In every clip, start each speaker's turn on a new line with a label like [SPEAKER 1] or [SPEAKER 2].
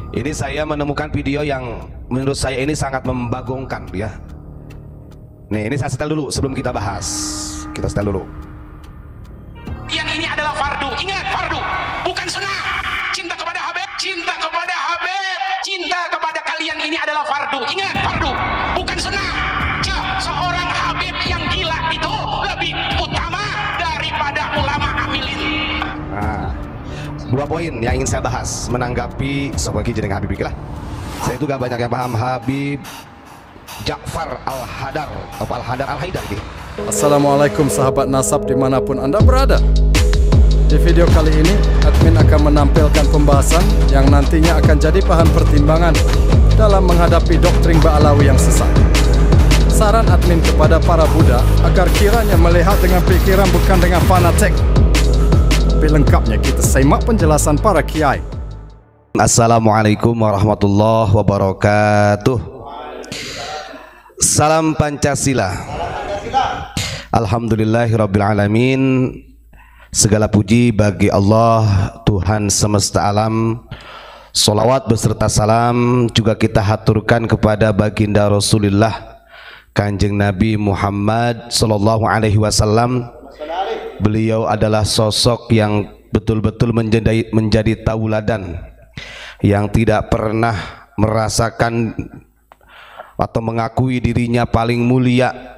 [SPEAKER 1] Ini saya menemukan video yang menurut saya ini sangat membagongkan ya. Nih, ini saya setel dulu sebelum kita bahas. Kita setel dulu.
[SPEAKER 2] Yang ini adalah fardu. Ingat, fardu, bukan sunnah. Cinta kepada Habib, cinta kepada Habib, cinta kepada kalian ini adalah fardu. Ingat, fardu, bukan sunnah. Seorang Habib yang gila itu lebih utama daripada ulama amilin.
[SPEAKER 1] Nah, dua poin yang ingin saya bahas menanggapi Sokoki jeneng Habib lah. Saya itu gak banyak yang paham Habib Ja'far Al-Hadar atau Al-Hadar Al-Haidar ini.
[SPEAKER 3] Assalamualaikum sahabat nasab dimanapun Anda berada. Di video kali ini admin akan menampilkan pembahasan yang nantinya akan jadi bahan pertimbangan dalam menghadapi doktrin Ba'alawi yang sesat. Saran admin kepada para Buddha agar kiranya melihat dengan pikiran bukan dengan fanatik. Lebih lengkapnya kita simak penjelasan para kiai.
[SPEAKER 1] Assalamualaikum warahmatullahi wabarakatuh. Salam Pancasila. Alhamdulillahirabbil alamin. Segala puji bagi Allah Tuhan semesta alam. Salawat beserta salam juga kita haturkan kepada baginda Rasulullah Kanjeng Nabi Muhammad sallallahu alaihi wasallam. Beliau adalah sosok yang betul-betul menjadi tauladan, yang tidak pernah merasakan atau mengakui dirinya paling mulia.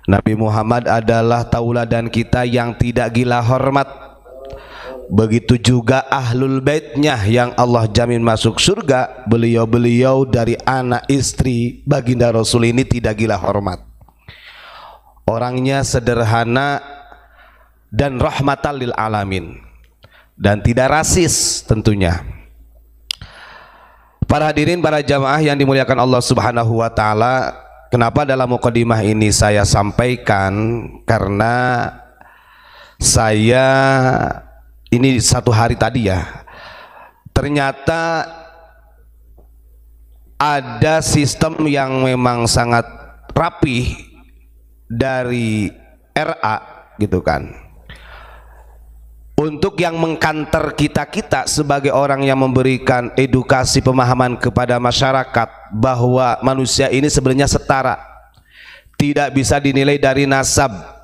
[SPEAKER 1] Nabi Muhammad adalah tauladan kita yang tidak gila hormat. Begitu juga ahlul baitnya yang Allah jamin masuk surga. Beliau-beliau dari anak istri baginda Rasul ini tidak gila hormat. Orangnya sederhana dan rahmatan lil alamin, dan tidak rasis tentunya. Para hadirin, para jamaah yang dimuliakan Allah Subhanahu wa taala, kenapa dalam mukadimah ini saya sampaikan? Karena saya ini satu hari tadi ya, ternyata ada sistem yang memang sangat rapih dari RA gitu kan, untuk yang mengkanter kita sebagai orang yang memberikan edukasi pemahaman kepada masyarakat bahwa manusia ini sebenarnya setara, tidak bisa dinilai dari nasab.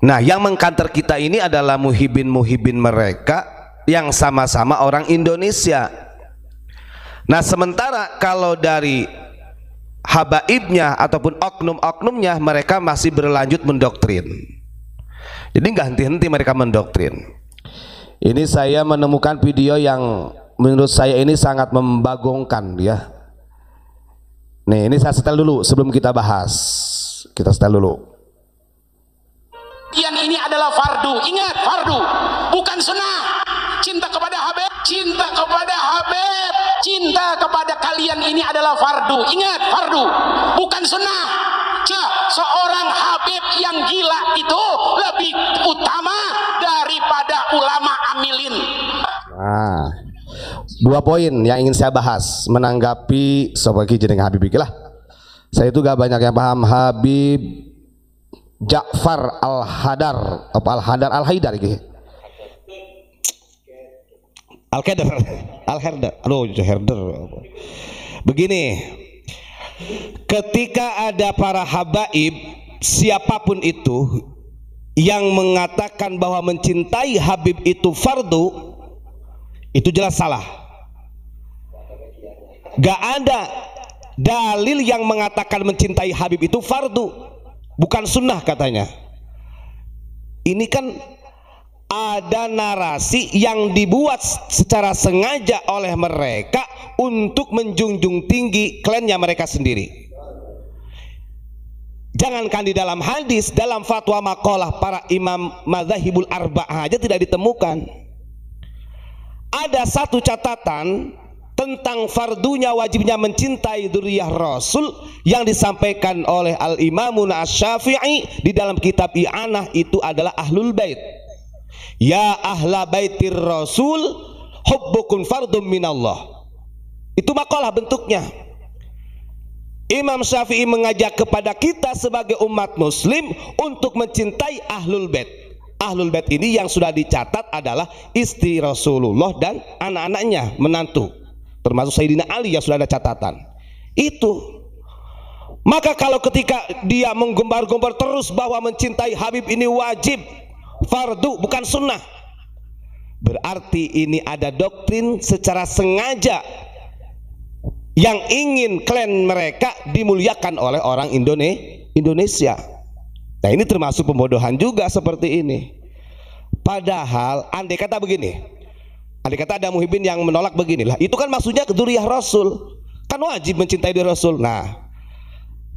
[SPEAKER 1] Nah, yang mengkanter kita ini adalah muhibin mereka yang sama-sama orang Indonesia. Nah, sementara kalau dari habaibnya ataupun oknum-oknumnya, mereka masih berlanjut mendoktrin. Jadi nggak henti-henti mereka mendoktrin. Ini saya menemukan video yang menurut saya ini sangat membagongkan ya. Nih, ini saya setel dulu sebelum kita bahas. Kita setel dulu.
[SPEAKER 2] Yang ini adalah fardu. Ingat, fardu, bukan sunnah. Cinta kepada Habib, cinta kepada Habib, cinta kepada kalian ini adalah fardu. Ingat, fardu, bukan sunnah. Seorang Habib yang gila itu lebih utama daripada ulama amilin.
[SPEAKER 1] Nah, dua poin yang ingin saya bahas menanggapi Sokoki jeneng Habib lah. Saya itu gak banyak yang paham Habib Ja'far Al-Hadar apa Al-Hadar Al-Haidar gitu. Al-Hadar. Aduh, Herder. Begini, ketika ada para habaib siapapun itu yang mengatakan bahwa mencintai Habib itu fardu, itu jelas salah. Gak ada dalil yang mengatakan mencintai Habib itu fardu, bukan sunnah katanya. Ini kan ada narasi yang dibuat secara sengaja oleh mereka untuk menjunjung tinggi klaimnya mereka sendiri. Jangankan di dalam hadis, dalam fatwa maqalah para imam madzhabul arba'ah aja tidak ditemukan. Ada satu catatan tentang fardunya wajibnya mencintai dzurriyyah Rasul yang disampaikan oleh Al-Imamun Asy-Syafi'i di dalam kitab I'anah, itu adalah ahlul bait. Ya ahla baitir Rasul hubbukum fardum minallah. Itu makalah bentuknya. Imam Syafi'i mengajak kepada kita sebagai umat muslim untuk mencintai ahlul bait. Ahlul Bait ini yang sudah dicatat adalah istri Rasulullah dan anak-anaknya, menantu, termasuk Sayyidina Ali yang sudah ada catatan. Itu. Maka kalau ketika dia menggembar-gembar terus bahwa mencintai Habib ini wajib, fardu, bukan sunnah, berarti ini ada doktrin secara sengaja yang ingin klan mereka dimuliakan oleh orang Indonesia. Nah, ini termasuk pembodohan juga seperti ini. Padahal andai kata begini, andai kata ada muhibbin yang menolak beginilah, itu kan maksudnya dzurriyyah Rasul, kan wajib mencintai diri Rasul. Nah,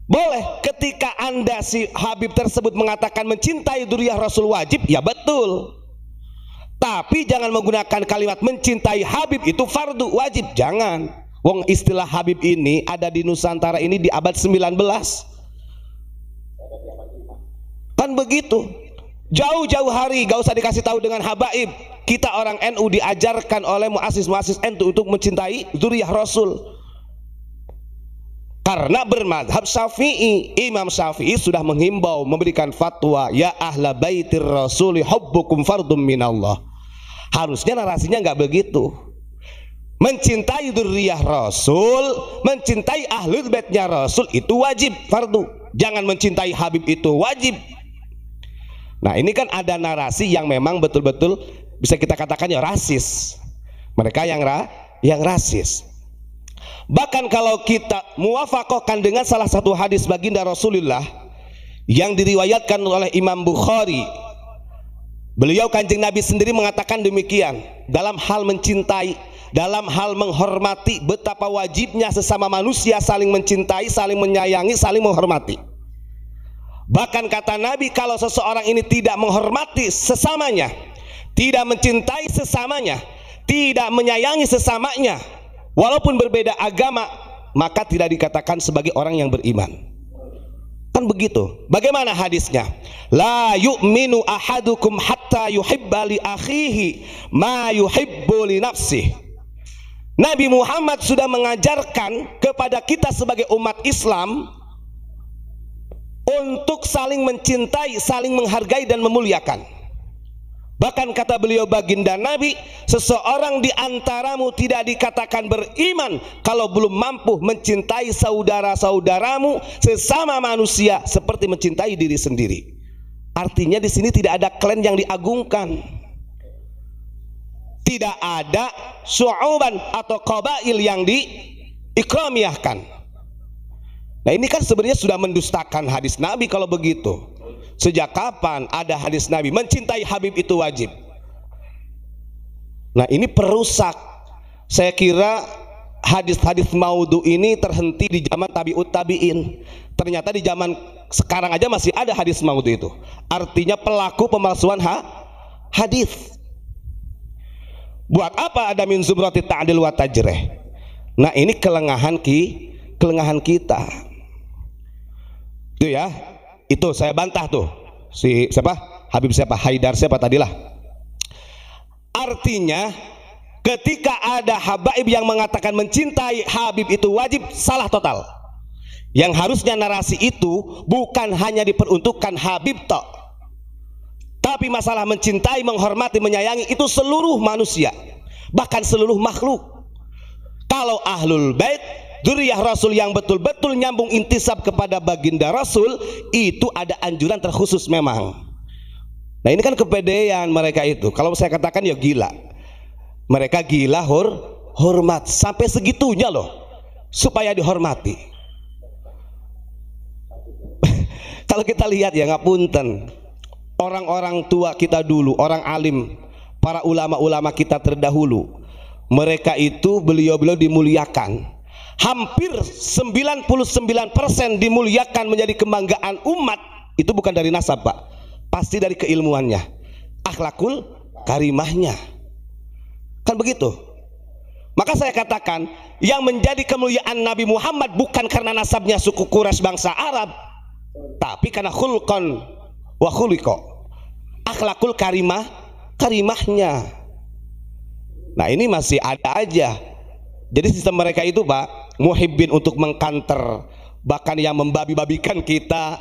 [SPEAKER 1] boleh ketika Anda si Habib tersebut mengatakan mencintai dzurriyyah Rasul wajib, ya betul. Tapi jangan menggunakan kalimat mencintai Habib itu fardu wajib, jangan. Wong istilah Habib ini ada di Nusantara ini di abad 19. Kan begitu. Jauh-jauh hari gak usah dikasih tahu dengan habaib. Kita orang NU diajarkan oleh muassis-muassis NU untuk mencintai dzurriyyah Rasul. Karena bermadhab Syafi'i, Imam Syafi'i sudah menghimbau, memberikan fatwa, ya ahla baitir rasuli hubbukum fardum minallah. Harusnya narasinya nggak begitu. Mencintai dzurriyyah Rasul, mencintai ahlul baitnya Rasul itu wajib, fardu. Jangan mencintai Habib itu wajib. Nah, ini kan ada narasi yang memang betul-betul bisa kita katakan ya rasis. Mereka yang rasis. Bahkan kalau kita muwafaqahkan dengan salah satu hadis baginda Rasulullah yang diriwayatkan oleh Imam Bukhari, beliau Kanjeng Nabi sendiri mengatakan demikian dalam hal mencintai, dalam hal menghormati, betapa wajibnya sesama manusia saling mencintai, saling menyayangi, saling menghormati. Bahkan kata Nabi, kalau seseorang ini tidak menghormati sesamanya, tidak mencintai sesamanya, tidak menyayangi sesamanya, walaupun berbeda agama, maka tidak dikatakan sebagai orang yang beriman. Kan begitu. Bagaimana hadisnya? La yu'minu ahadukum hatta yuhibba li akhihi ma yuhibbu li nafsihi. Nabi Muhammad sudah mengajarkan kepada kita sebagai umat Islam untuk saling mencintai, saling menghargai dan memuliakan. Bahkan kata beliau baginda Nabi, seseorang di antaramu tidak dikatakan beriman kalau belum mampu mencintai saudara-saudaramu sesama manusia seperti mencintai diri sendiri. Artinya di sini tidak ada klan yang diagungkan, tidak ada syu'uban atau qabail yang diikramiyahkan. Nah, ini kan sebenarnya sudah mendustakan hadis Nabi kalau begitu. Sejak kapan ada hadis Nabi mencintai Habib itu wajib? Nah, ini perusak. Saya kira hadis-hadis maudhu ini terhenti di zaman tabi'ut tabi'in. Ternyata di zaman sekarang aja masih ada hadis maudhu itu. Artinya pelaku pemalsuan hadis. Buat apa ada min zumrati ta'dil wa tajrih? Nah, ini kelengahan kita. Itu ya, itu saya bantah tuh si siapa, Habib siapa, Haidar siapa tadilah. Artinya ketika ada habaib yang mengatakan mencintai Habib itu wajib, salah total. Yang harusnya narasi itu bukan hanya diperuntukkan Habib tok, tapi masalah mencintai, menghormati, menyayangi itu seluruh manusia, bahkan seluruh makhluk. Kalau ahlul bait dzurriyyah Rasul yang betul-betul nyambung intisab kepada baginda Rasul, itu ada anjuran terkhusus memang. Nah, ini kan kepedean mereka itu. Kalau saya katakan ya gila. Mereka gila hormat sampai segitunya loh supaya dihormati. Kalau kita lihat ya ngapunten, orang-orang tua kita dulu, orang alim, para ulama-ulama kita terdahulu, mereka itu beliau-beliau dimuliakan. Hampir 99% dimuliakan menjadi kebanggaan umat. Itu bukan dari nasab, Pak, pasti dari keilmuannya, akhlakul karimahnya. Kan begitu. Maka saya katakan yang menjadi kemuliaan Nabi Muhammad bukan karena nasabnya suku Quraisy bangsa Arab, tapi karena khulqan wa khuliqa, akhlakul karimahnya. Nah, ini masih ada aja. Jadi sistem mereka itu, Pak, muhibbin untuk mengkanter, bahkan yang membabi-babikan kita.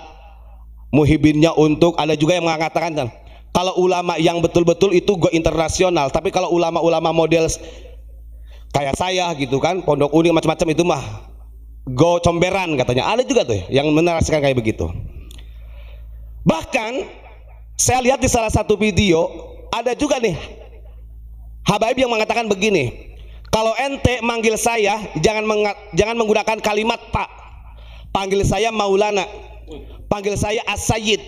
[SPEAKER 1] Muhibbinnya untuk, ada juga yang mengatakan Kalau ulama yang betul-betul itu go internasional, tapi kalau ulama-ulama model kayak saya gitu kan, Pondok Unik macam-macam itu mah go comberan katanya. Ada juga tuh yang menarasikan kayak begitu. Bahkan saya lihat di salah satu video ada juga nih habaib yang mengatakan begini, kalau ente manggil saya jangan menggunakan kalimat Pak, panggil saya Maulana, panggil saya As-Sayyid,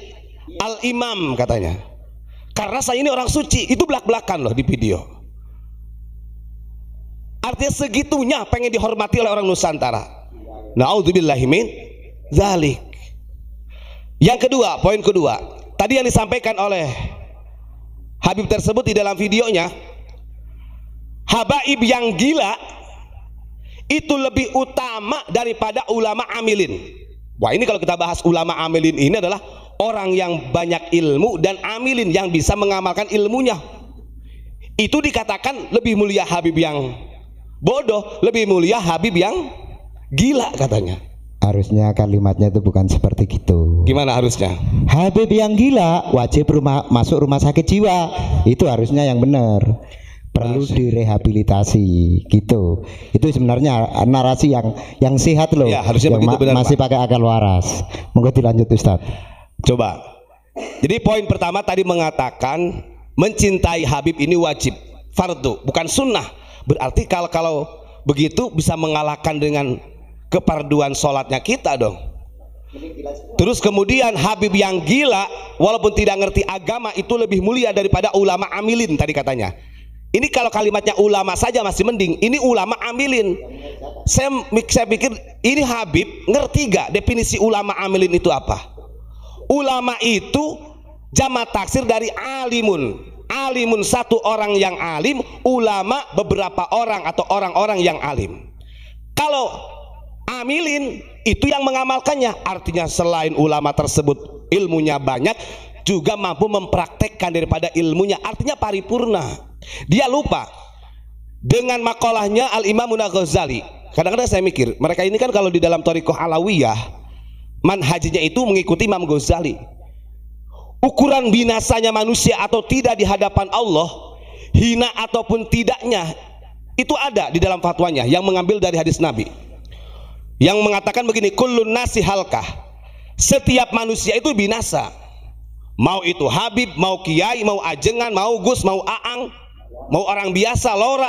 [SPEAKER 1] Al-Imam katanya, karena saya ini orang suci. Itu belak-belakan loh di video. Artinya segitunya pengen dihormati oleh orang Nusantara. Na'udzubillahi min dzalik. Yang kedua, poin kedua, tadi yang disampaikan oleh Habib tersebut di dalam videonya, habaib yang gila itu lebih utama daripada ulama amilin. Wah, ini kalau kita bahas ulama amilin ini adalah orang yang banyak ilmu dan amilin yang bisa mengamalkan ilmunya. Itu dikatakan lebih mulia habib yang bodoh, lebih mulia habib yang gila katanya.
[SPEAKER 4] Harusnya kalimatnya itu bukan seperti gitu.
[SPEAKER 1] Gimana harusnya?
[SPEAKER 4] Habib yang gila wajib masuk rumah sakit jiwa. Itu harusnya yang benar. Perlu direhabilitasi gitu. Itu sebenarnya narasi yang sehat loh. Ya, harusnya yang begitu, benar, masih pakai akal waras. Monggo dilanjut Ustaz.
[SPEAKER 1] Coba. Jadi poin pertama tadi mengatakan mencintai habib ini wajib, fardu, bukan sunnah. Berarti kalau begitu bisa mengalahkan dengan keparduan sholatnya kita dong. Terus kemudian habib yang gila walaupun tidak ngerti agama itu lebih mulia daripada ulama amilin tadi katanya. Ini kalau kalimatnya ulama saja masih mending, ini ulama amilin. Saya pikir ini habib ngerti gak definisi ulama amilin itu apa? Ulama itu jamak taksir dari alimun. Alimun satu orang yang alim, ulama beberapa orang atau orang-orang yang alim. Kalau amilin itu yang mengamalkannya, artinya selain ulama tersebut ilmunya banyak, juga mampu mempraktekkan daripada ilmunya, artinya paripurna. Dia lupa dengan makolahnya Al-Imam Ghazali. Kadang-kadang saya mikir mereka ini kan kalau di dalam Thariqah Alawiyah manhajnya itu mengikuti Imam Ghazali. Ukuran binasanya manusia atau tidak di hadapan Allah, hina ataupun tidaknya, itu ada di dalam fatwanya yang mengambil dari hadis Nabi yang mengatakan begini, kullun nasi halkah, setiap manusia itu binasa, mau itu habib, mau kiai, mau ajengan, mau gus, mau aang, mau orang biasa, lora,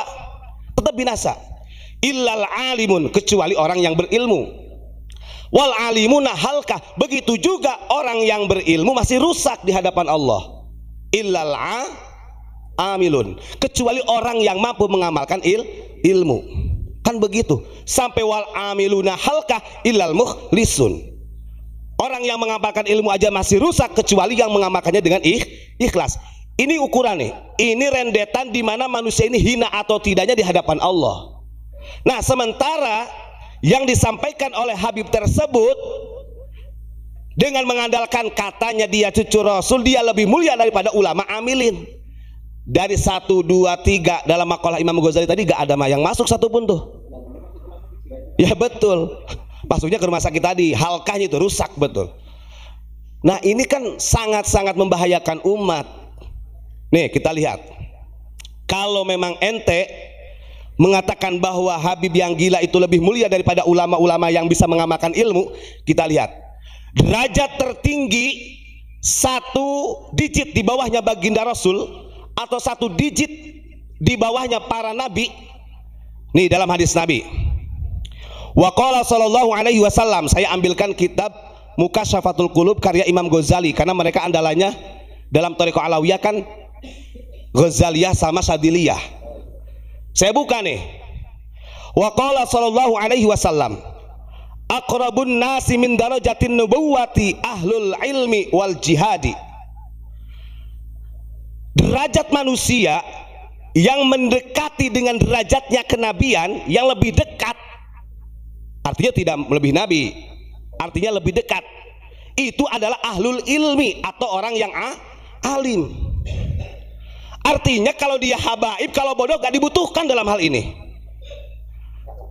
[SPEAKER 1] tetap binasa. Illal alimun, kecuali orang yang berilmu. Wal alimuna halkah, begitu juga orang yang berilmu masih rusak di hadapan Allah. Illal amilun, kecuali orang yang mampu mengamalkan ilmu. Kan begitu. Sampai wal amiluna halkah illal mukhlisun. Orang yang mengamalkan ilmu aja masih rusak kecuali yang mengamalkannya dengan ikhlas. Ini ukuran nih. Ini rendetan di mana manusia ini hina atau tidaknya di hadapan Allah. Nah, sementara yang disampaikan oleh Habib tersebut dengan mengandalkan katanya dia cucu Rasul, dia lebih mulia daripada ulama amilin. Dari 1, 2, 3 dalam makalah Imam Ghazali tadi gak ada yang masuk satupun tuh. Ya betul. Masuknya ke rumah sakit tadi, halkahnya itu rusak betul. Nah ini kan sangat-sangat membahayakan umat. Nih kita lihat, kalau memang ente mengatakan bahwa habib yang gila itu lebih mulia daripada ulama-ulama yang bisa mengamalkan ilmu, kita lihat derajat tertinggi 1 digit di bawahnya baginda Rasul atau 1 digit di bawahnya para nabi. Nih dalam hadis Nabi, wa qala sallallahu alaihi wasallam, saya ambilkan kitab Mukasyafatul Qulub karya Imam Ghazali karena mereka andalannya dalam Thariqah Alawiyah kan Ghazaliyah sama Syadiliyah. Saya buka nih. Wa qala sallallahu alaihi wasallam, aqrabun nasi min darajatin nubuwati ahlul ilmi wal jihadi. Derajat manusia yang mendekati dengan derajatnya kenabian yang lebih dekat, artinya tidak lebih nabi, artinya lebih dekat, itu adalah ahlul ilmi atau orang yang alim. Artinya kalau dia habaib, kalau bodoh gak dibutuhkan dalam hal ini.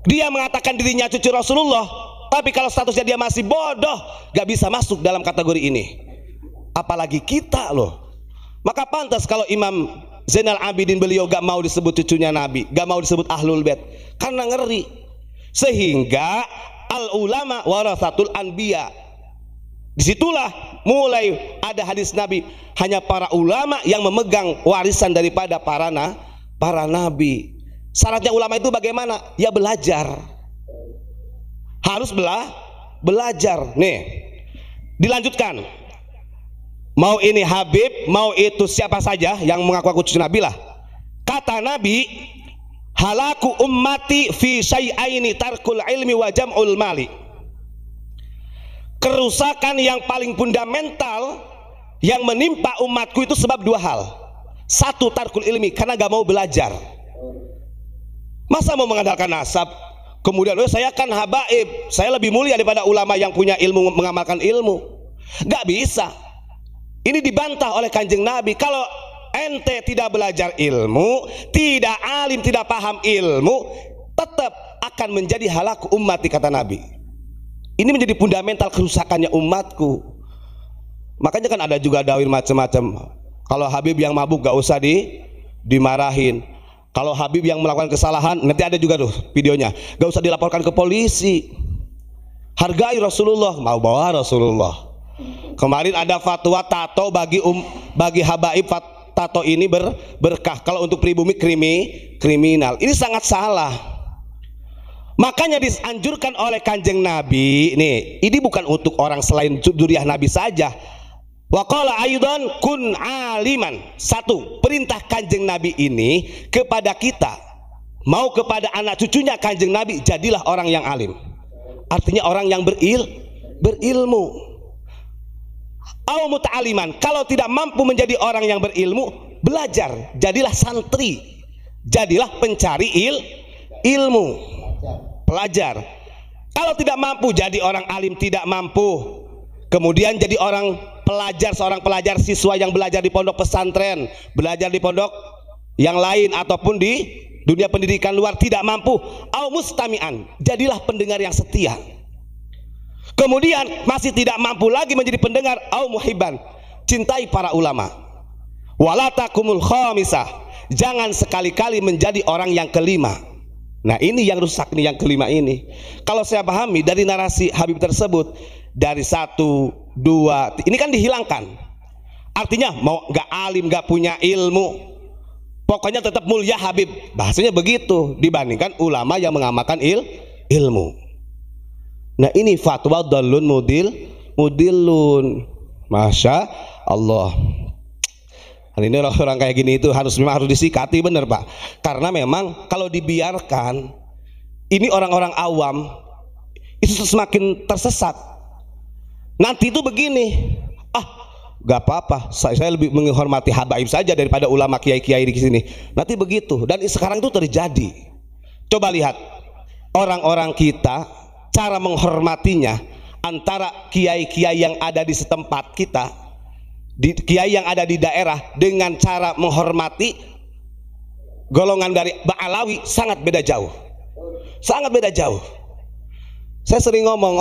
[SPEAKER 1] Dia mengatakan dirinya cucu Rasulullah, tapi kalau statusnya dia masih bodoh, gak bisa masuk dalam kategori ini. Apalagi kita loh, Maka pantas kalau Imam Zainal Abidin beliau gak mau disebut cucunya Nabi, gak mau disebut Ahlul Bait, karena ngeri. Sehingga al ulama warasatul anbiya, disitulah mulai ada hadis Nabi, hanya para ulama yang memegang warisan daripada para nabi. Syaratnya ulama itu bagaimana? Ya belajar, harus belajar. Nih dilanjutkan, mau ini Habib, mau itu siapa saja yang mengaku cucu Nabi lah. Kata Nabi, halaku ummati fi syai'aini tarkul ilmi wa jam'ul mali. Kerusakan yang paling fundamental yang menimpa umatku itu sebab dua hal. Satu, tarkul ilmi, karena gak mau belajar. Masa mau mengandalkan nasab, kemudian saya kan habaib, saya lebih mulia daripada ulama yang punya ilmu, mengamalkan ilmu. Gak bisa. Ini dibantah oleh Kanjeng Nabi. Kalau ente tidak belajar ilmu, tidak alim, tidak paham ilmu, tetap akan menjadi halaku ummati, kata Nabi. Ini menjadi fundamental kerusakannya umatku. Makanya kan ada juga dalil macam-macam. Kalau Habib yang mabuk gak usah dimarahin. Kalau Habib yang melakukan kesalahan, nanti ada juga tuh videonya, gak usah dilaporkan ke polisi. Hargai Rasulullah, mau bawa Rasulullah. Kemarin ada fatwa tato bagi habaib, tato ini berkah. Kalau untuk pribumi kriminal. Ini sangat salah. Makanya dianjurkan oleh Kanjeng Nabi, nih, ini bukan untuk orang selain dzurriyyah Nabi saja. Wa qala aidan kun aliman. Satu, perintah Kanjeng Nabi ini kepada kita, mau kepada anak cucunya Kanjeng Nabi, jadilah orang yang alim. Artinya orang yang berilmu. Au muta'aliman, kalau tidak mampu menjadi orang yang berilmu, belajar, jadilah santri, jadilah pencari ilmu, pelajar. Kalau tidak mampu jadi orang alim, tidak mampu, kemudian jadi orang pelajar, seorang pelajar, siswa yang belajar di pondok pesantren, belajar di pondok yang lain ataupun di dunia pendidikan luar, tidak mampu, au mustami'an, jadilah pendengar yang setia. Kemudian masih tidak mampu lagi menjadi pendengar, au muhibban, cintai para ulama. Wala takumul khamisah, jangan sekali-kali menjadi orang yang kelima. Nah ini yang rusak nih, yang kelima ini. Kalau saya pahami dari narasi Habib tersebut, dari 1, 2, ini kan dihilangkan. Artinya mau gak alim, gak punya ilmu, pokoknya tetap mulia Habib, bahasanya begitu, dibandingkan ulama yang mengamalkan ilmu. Nah ini fatwa dalun mudilun. Masya Allah. Ini orang kayak gini itu memang harus disikati, bener Pak. Karena memang kalau dibiarkan, ini orang-orang awam itu semakin tersesat. Nanti itu begini, gak apa-apa, saya lebih menghormati habaib saja daripada ulama kiai-kiai di sini. Nanti begitu, dan sekarang itu terjadi. Coba lihat orang-orang kita, cara menghormatinya antara kiai-kiai yang ada di setempat kita, kiai yang ada di daerah, dengan cara menghormati golongan dari Ba'alawi sangat beda jauh. Sangat beda jauh. Saya sering ngomong,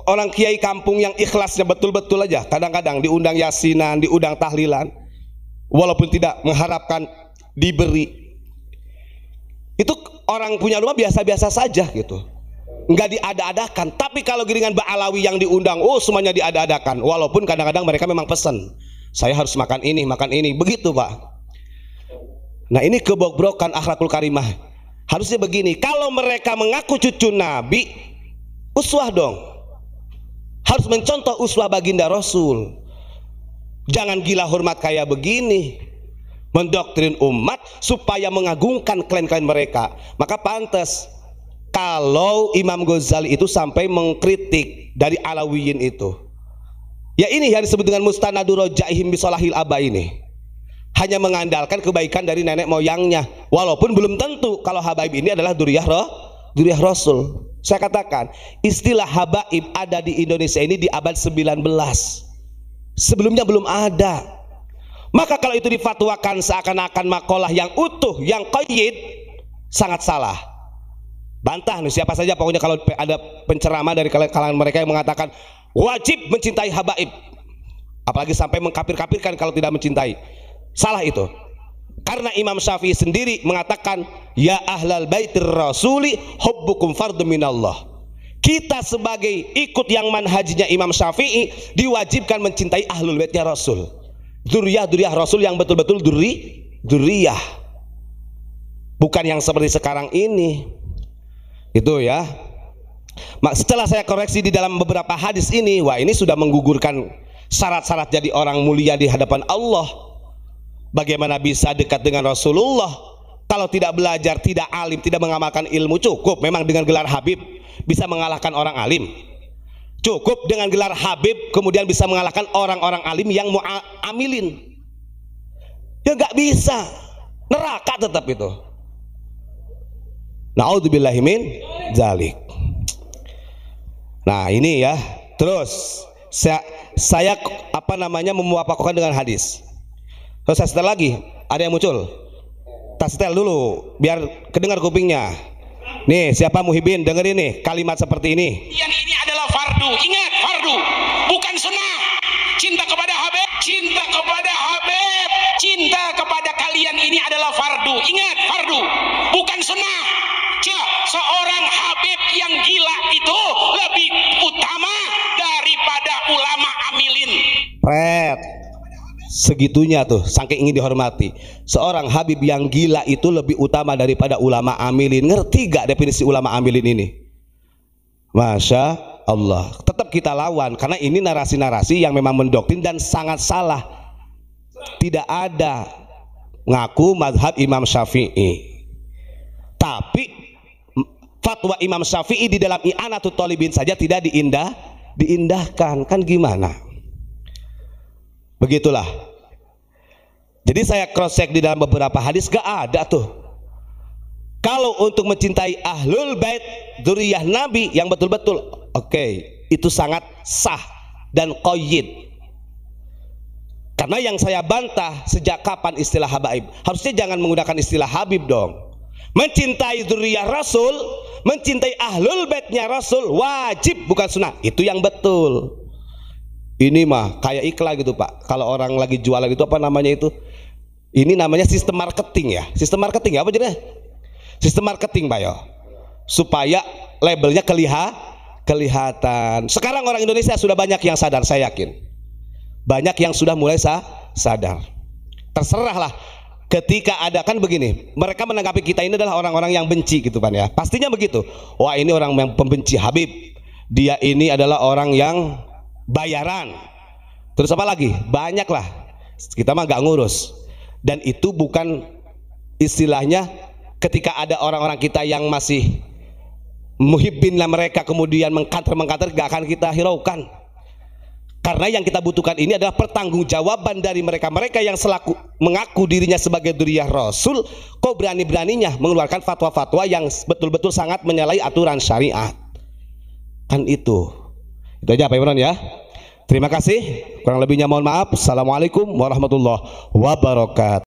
[SPEAKER 1] orang kiai kampung yang ikhlasnya betul-betul aja, kadang-kadang diundang yasinan, diundang tahlilan, walaupun tidak mengharapkan diberi. Itu orang punya rumah biasa-biasa saja gitu, nggak diada-adakan. Tapi kalau giringan Ba'alawi yang diundang, semuanya diada-adakan, walaupun kadang-kadang mereka memang pesan, saya harus makan ini, begitu Pak. Nah ini kebobrokan akhlakul karimah. Harusnya begini, kalau mereka mengaku cucu Nabi, uswah dong, harus mencontoh uswah baginda Rasul. Jangan gila hormat kayak begini, mendoktrin umat supaya mengagungkan klaim-klaim mereka. Maka pantas kalau Imam Ghazali itu sampai mengkritik dari Alawiyin itu. Ya ini yang disebut dengan mustanadur rojaihim bisolahil aba ini. Hanya mengandalkan kebaikan dari nenek moyangnya, walaupun belum tentu kalau habaib ini adalah duriyah Rasul. Saya katakan, istilah habaib ada di Indonesia ini di abad 19. Sebelumnya belum ada. Maka kalau itu difatwakan seakan-akan makalah yang utuh, yang qayyid, sangat salah. Bantah nih siapa saja, pokoknya kalau ada penceramah dari kalangan mereka yang mengatakan wajib mencintai habaib, apalagi sampai mengkafir-kafirkan kalau tidak mencintai. Salah itu. Karena Imam Syafi'i sendiri mengatakan, ya ahlal baitir rasuli hubbukum fardhu minallah. Kita sebagai ikut yang manhajnya Imam Syafi'i diwajibkan mencintai ahlul baitnya Rasul. Dzurriyyah Rasul yang betul-betul dzurriyyah. Bukan yang seperti sekarang ini. Itu ya. Setelah saya koreksi di dalam beberapa hadis ini, wah ini sudah menggugurkan syarat-syarat jadi orang mulia di hadapan Allah. Bagaimana bisa dekat dengan Rasulullah kalau tidak belajar, tidak alim, tidak mengamalkan ilmu? Cukup memang dengan gelar Habib bisa mengalahkan orang alim. Cukup dengan gelar Habib kemudian bisa mengalahkan orang-orang alim yang mu'amilin. Ya nggak bisa, neraka tetap itu. Na'udzubillahi min dzalik. Nah ini ya, terus saya memuafakan dengan hadis. Terus saya setel lagi, ada yang muncul. Tak setel dulu, biar kedengar kupingnya. Nih, siapa Muhibin, dengerin nih kalimat seperti ini.
[SPEAKER 2] Yang ini adalah fardu, ingat fardu, bukan sunnah. Cinta kepada Habib, cinta kepada Habib, cinta kepada kalian ini adalah fardu, ingat fardu, bukan sunnah. Seorang Habib yang gila itu lebih utama daripada ulama amilin.
[SPEAKER 1] Pret, segitunya tuh, saking ingin dihormati. Seorang Habib yang gila itu lebih utama daripada ulama amilin. Ngerti gak definisi ulama amilin ini? Masya Allah. Tetap kita lawan karena ini narasi-narasi yang memang mendoktrin dan sangat salah. Tidak ada ngaku mazhab Imam Syafi'i, tapi fatwa Imam Syafi'i di dalam I'anatul Thalibin saja tidak diindahkan. Kan gimana? Begitulah. Jadi saya cross check di dalam beberapa hadis, gak ada tuh. Kalau untuk mencintai ahlul bait dzurriyyah Nabi yang betul-betul oke, itu sangat sah dan qayyid. Karena yang saya bantah, sejak kapan istilah habaib? Harusnya jangan menggunakan istilah Habib dong. Mencintai dzurriyyah Rasul, mencintai ahlul baitnya Rasul wajib, bukan sunnah. Itu yang betul. Ini mah kayak iklan gitu Pak. Kalau orang lagi jualan itu apa namanya itu? Ini namanya sistem marketing ya. Sistem marketing ya, apa jadinya? Sistem marketing Pak ya. Supaya labelnya kelihatan. Sekarang orang Indonesia sudah banyak yang sadar, saya yakin. Banyak yang sudah mulai sadar. Terserahlah. Ketika ada kan begini, mereka menanggapi kita ini adalah orang-orang yang benci gitu kan ya. Pastinya begitu. Wah ini orang yang pembenci Habib. Dia ini adalah orang yang bayaran. Terus apa lagi? Banyak lah. Kita mah gak ngurus. Dan itu bukan istilahnya ketika ada orang-orang kita yang masih muhibbin lah mereka kemudian mengkanter gak akan kita hiraukan. Karena yang kita butuhkan ini adalah pertanggungjawaban dari mereka-mereka yang selaku mengaku dirinya sebagai dzurriyyah Rasul, kok berani-beraninya mengeluarkan fatwa-fatwa yang betul-betul sangat menyalahi aturan syariat. Kan itu. Itu aja Pak Imran ya. Terima kasih. Kurang lebihnya mohon maaf. Assalamualaikum warahmatullahi wabarakatuh.